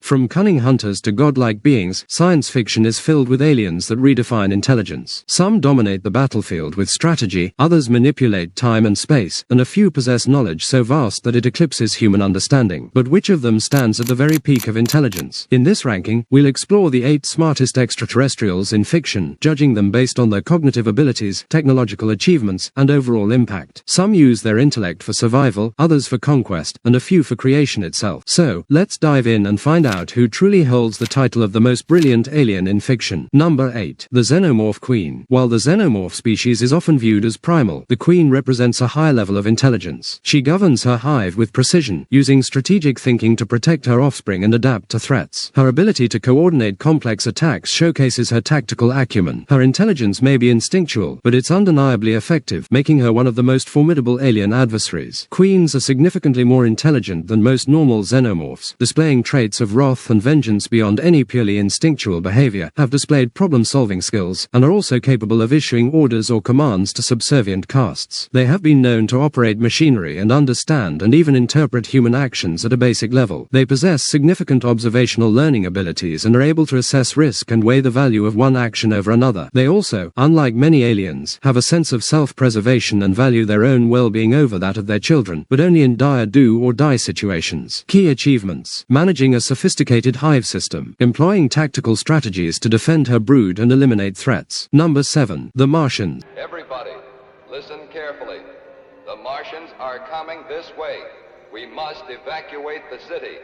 From cunning hunters to godlike beings, science fiction is filled with aliens that redefine intelligence. Some dominate the battlefield with strategy, others manipulate time and space, and a few possess knowledge so vast that it eclipses human understanding. But which of them stands at the very peak of intelligence? In this ranking, we'll explore the 8 smartest extraterrestrials in fiction, judging them based on their cognitive abilities, technological achievements, and overall impact. Some use their intellect for survival, others for conquest, and a few for creation itself. So, let's dive in and find out who truly holds the title of the most brilliant alien in fiction. Number 8. The Xenomorph Queen. While the Xenomorph species is often viewed as primal, the Queen represents a high level of intelligence. She governs her hive with precision, using strategic thinking to protect her offspring and adapt to threats. Her ability to coordinate complex attacks showcases her tactical acumen. Her intelligence may be instinctual, but it's undeniably effective, making her one of the most formidable alien adversaries. Queens are significantly more intelligent than most normal xenomorphs, displaying traits of wrath and vengeance beyond any purely instinctual behavior, have displayed problem-solving skills, and are also capable of issuing orders or commands to subservient castes. They have been known to operate machinery and understand and even interpret human actions at a basic level. They possess significant observational learning abilities and are able to assess risk and weigh the value of one action over another. They also, unlike many aliens, have a sense of self-preservation and value their own well-being over that of their children, but only in dire do-or-die situations. Key achievements: managing a sophisticated hive system, employing tactical strategies to defend her brood and eliminate threats. Number 7. The Martians. Everybody, listen carefully. The Martians are coming this way. We must evacuate the city.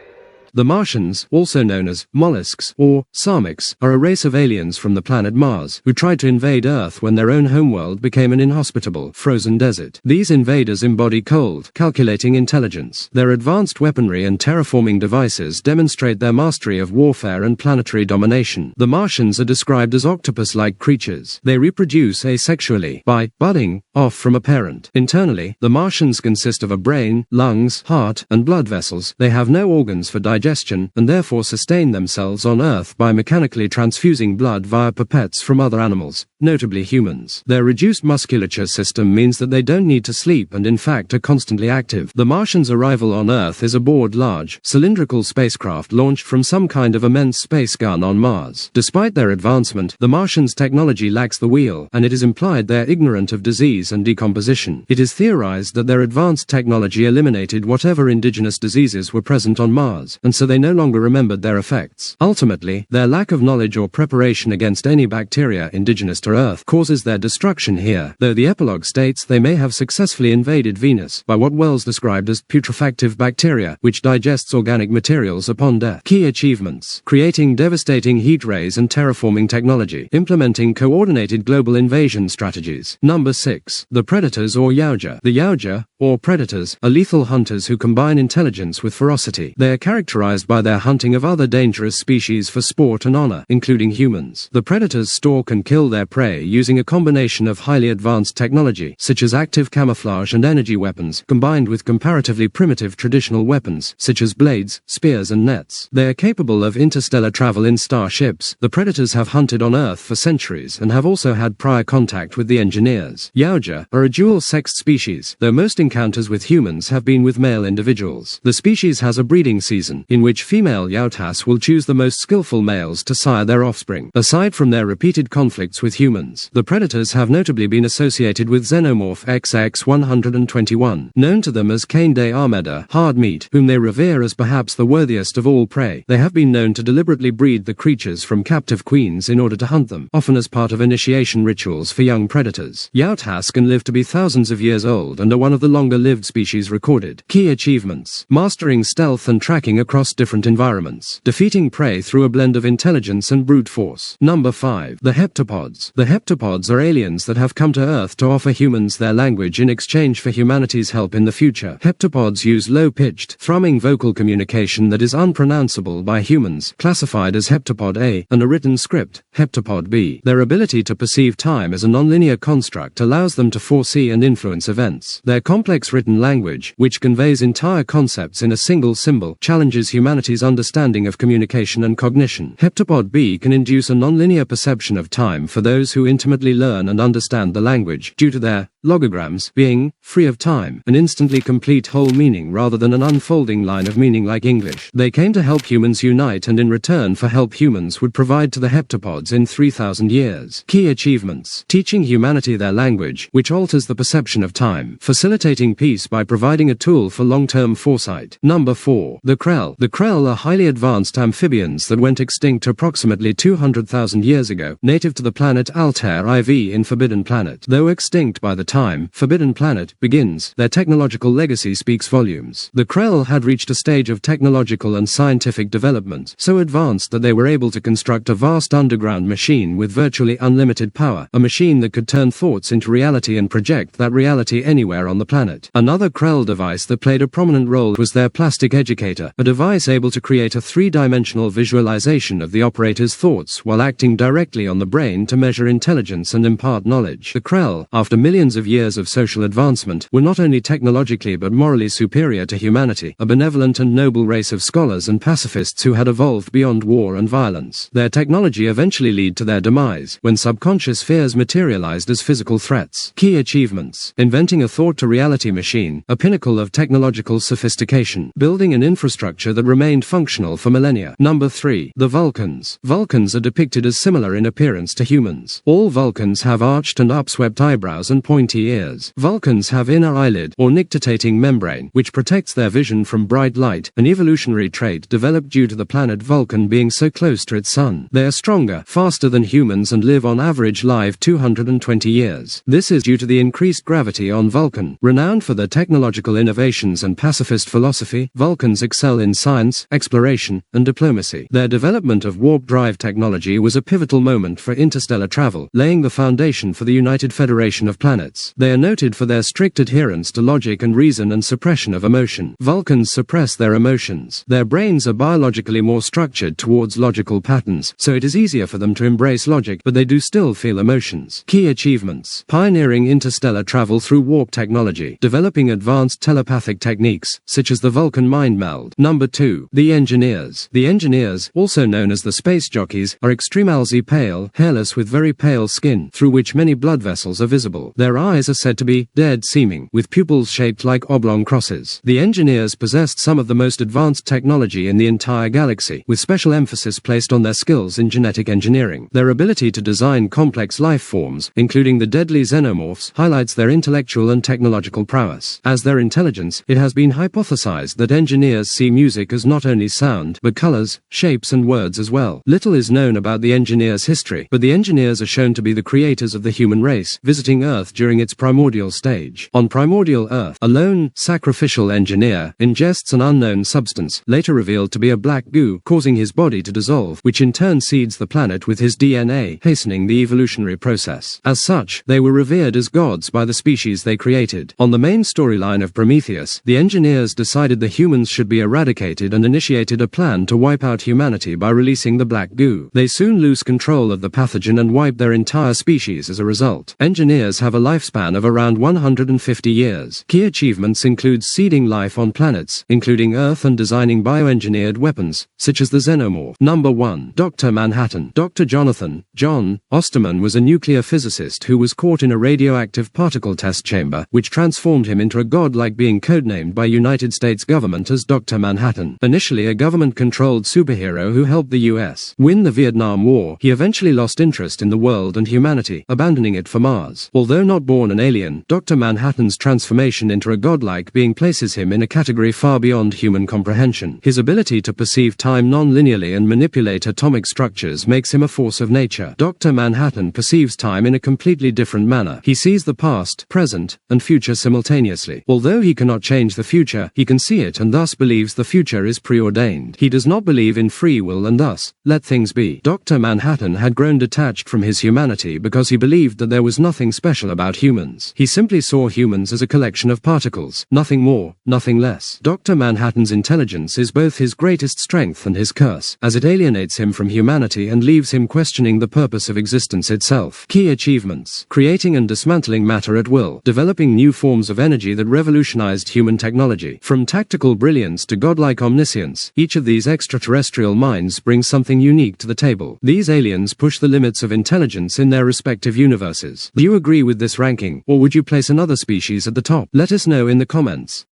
The Martians, also known as mollusks or sarmics, are a race of aliens from the planet Mars who tried to invade Earth when their own homeworld became an inhospitable, frozen desert. These invaders embody cold, calculating intelligence. Their advanced weaponry and terraforming devices demonstrate their mastery of warfare and planetary domination. The Martians are described as octopus-like creatures. They reproduce asexually, by budding off from a parent. Internally, the Martians consist of a brain, lungs, heart, and blood vessels. They have no organs for digestion and therefore sustain themselves on Earth by mechanically transfusing blood via pipettes from other animals, notably humans. Their reduced musculature system means that they don't need to sleep and in fact are constantly active. The Martians' arrival on Earth is aboard large, cylindrical spacecraft launched from some kind of immense space gun on Mars. Despite their advancement, the Martians' technology lacks the wheel, and it is implied they're ignorant of disease and decomposition. It is theorized that their advanced technology eliminated whatever indigenous diseases were present on Mars, and so they no longer remembered their effects. Ultimately, their lack of knowledge or preparation against any bacteria indigenous to Earth causes their destruction here, though the epilogue states they may have successfully invaded Venus by what Wells described as putrefactive bacteria, which digests organic materials upon death. Key achievements: creating devastating heat rays and terraforming technology, implementing coordinated global invasion strategies. Number 6. The Predators or Yaoja. The Yaoja, or Predators, are lethal hunters who combine intelligence with ferocity. They are characterized by their hunting of other dangerous species for sport and honor, including humans. The predators stalk and kill their prey using a combination of highly advanced technology, such as active camouflage and energy weapons, combined with comparatively primitive traditional weapons, such as blades, spears and nets. They are capable of interstellar travel in starships. The predators have hunted on Earth for centuries and have also had prior contact with the engineers. Yaoja are a dual-sexed species, though most encounters with humans have been with male individuals. The species has a breeding season, in which female Yaotas will choose the most skillful males to sire their offspring. Aside from their repeated conflicts with humans, the predators have notably been associated with Xenomorph XX-121, known to them as Cain de Armada, hard meat, whom they revere as perhaps the worthiest of all prey. They have been known to deliberately breed the creatures from captive queens in order to hunt them, often as part of initiation rituals for young predators. Yaotas can live to be thousands of years old and are one of the longer-lived species recorded. Key achievements: mastering stealth and tracking across different environments, defeating prey through a blend of intelligence and brute force. Number 5. The Heptapods. The Heptapods are aliens that have come to Earth to offer humans their language in exchange for humanity's help in the future. Heptapods use low-pitched, thrumming vocal communication that is unpronounceable by humans, classified as Heptapod A, and a written script, Heptapod B. Their ability to perceive time as a nonlinear construct allows them to foresee and influence events. Their complex written language, which conveys entire concepts in a single symbol, challenges humanity's understanding of communication and cognition. Heptapod B can induce a nonlinear perception of time for those who intimately learn and understand the language, due to their logograms, being free of time, an instantly complete whole meaning rather than an unfolding line of meaning like English. They came to help humans unite, and in return for help humans would provide to the heptapods in 3,000 years. Key achievements: teaching humanity their language, which alters the perception of time, facilitating peace by providing a tool for long-term foresight. Number 4. The Krell. The Krell are highly advanced amphibians that went extinct approximately 200,000 years ago, native to the planet Altair IV in Forbidden Planet. Though extinct by the time Forbidden Planet begins, their technological legacy speaks volumes. The Krell had reached a stage of technological and scientific development so advanced that they were able to construct a vast underground machine with virtually unlimited power, a machine that could turn thoughts into reality and project that reality anywhere on the planet. Another Krell device that played a prominent role was their plastic educator, a device able to create a three-dimensional visualization of the operator's thoughts while acting directly on the brain to measure intelligence and impart knowledge. The Krell, after millions of years of social advancement, were not only technologically but morally superior to humanity, a benevolent and noble race of scholars and pacifists who had evolved beyond war and violence. Their technology eventually led to their demise, when subconscious fears materialized as physical threats. Key achievements: inventing a thought-to-reality machine, a pinnacle of technological sophistication, building an infrastructure that remained functional for millennia. Number 3. The Vulcans. Vulcans are depicted as similar in appearance to humans. All Vulcans have arched and upswept eyebrows and pointy ears. Vulcans have inner eyelid, or nictitating membrane, which protects their vision from bright light, an evolutionary trait developed due to the planet Vulcan being so close to its sun. They are stronger, faster than humans, and live on average live 220 years. This is due to the increased gravity on Vulcan. Renowned for their technological innovations and pacifist philosophy, Vulcans excel in science, exploration, and diplomacy. Their development of warp drive technology was a pivotal moment for interstellar travel, laying the foundation for the United Federation of Planets. They are noted for their strict adherence to logic and reason and suppression of emotion. Vulcans suppress their emotions. Their brains are biologically more structured towards logical patterns, so it is easier for them to embrace logic, but they do still feel emotions. Key achievements: pioneering interstellar travel through warp technology, developing advanced telepathic techniques, such as the Vulcan mind meld. Number 2. The Engineers. The Engineers, also known as the space jockeys, are extremely pale, hairless with very pale skin, through which many blood vessels are visible. Their eyes are said to be dead-seeming, with pupils shaped like oblong crosses. The Engineers possessed some of the most advanced technology in the entire galaxy, with special emphasis placed on their skills in genetic engineering. Their ability to design complex life forms, including the deadly Xenomorphs, highlights their intellectual and technological prowess. As their intelligence, it has been hypothesized that Engineers see music as not only sound, but colors, shapes, and words as well. Little is known about the Engineers' history, but the Engineers are shown to be the creators of the human race, visiting Earth during its primordial stage. On primordial Earth, a lone, sacrificial engineer ingests an unknown substance, later revealed to be a black goo, causing his body to dissolve, which in turn seeds the planet with his DNA, hastening the evolutionary process. As such, they were revered as gods by the species they created. On the main storyline of Prometheus, the Engineers decided the humans should be eradicated and initiated a plan to wipe out humanity by releasing the black goo. They soon lose control of the pathogen and wipe their entire species as a result. Engineers have a lifespan of around 150 years. Key achievements include seeding life on planets, including Earth, and designing bioengineered weapons, such as the Xenomorph. Number 1. Dr. Manhattan. Dr. Jonathan John Osterman was a nuclear physicist who was caught in a radioactive particle test chamber, which transformed him into a godlike being codenamed by United States government as Dr. Manhattan. Initially a government-controlled superhero who helped the US win the Vietnam War, he eventually lost interest in the world and humanity, abandoning it for Mars. Although not born an alien, Dr. Manhattan's transformation into a godlike being places him in a category far beyond human comprehension. His ability to perceive time non-linearly and manipulate atomic structures makes him a force of nature. Dr. Manhattan perceives time in a completely different manner. He sees the past, present, and future simultaneously. Although he cannot change the future, he can see it and thus believes the future is preordained. He does not believe in free will and thus, let things be. Dr. Manhattan had grown detached from his humanity because he believed that there was nothing special about humans. He simply saw humans as a collection of particles, nothing more, nothing less. Dr. Manhattan's intelligence is both his greatest strength and his curse, as it alienates him from humanity and leaves him questioning the purpose of existence itself. Key achievements: creating and dismantling matter at will, developing new forms of energy that revolutionized human technology. From tactical brilliance to godlike omniscience, each of these extraterrestrial minds brings something unique to the table. These aliens push the limits of intelligence in their respective universes. Do you agree with this ranking? ranking, or would you place another species at the top? Let us know in the comments.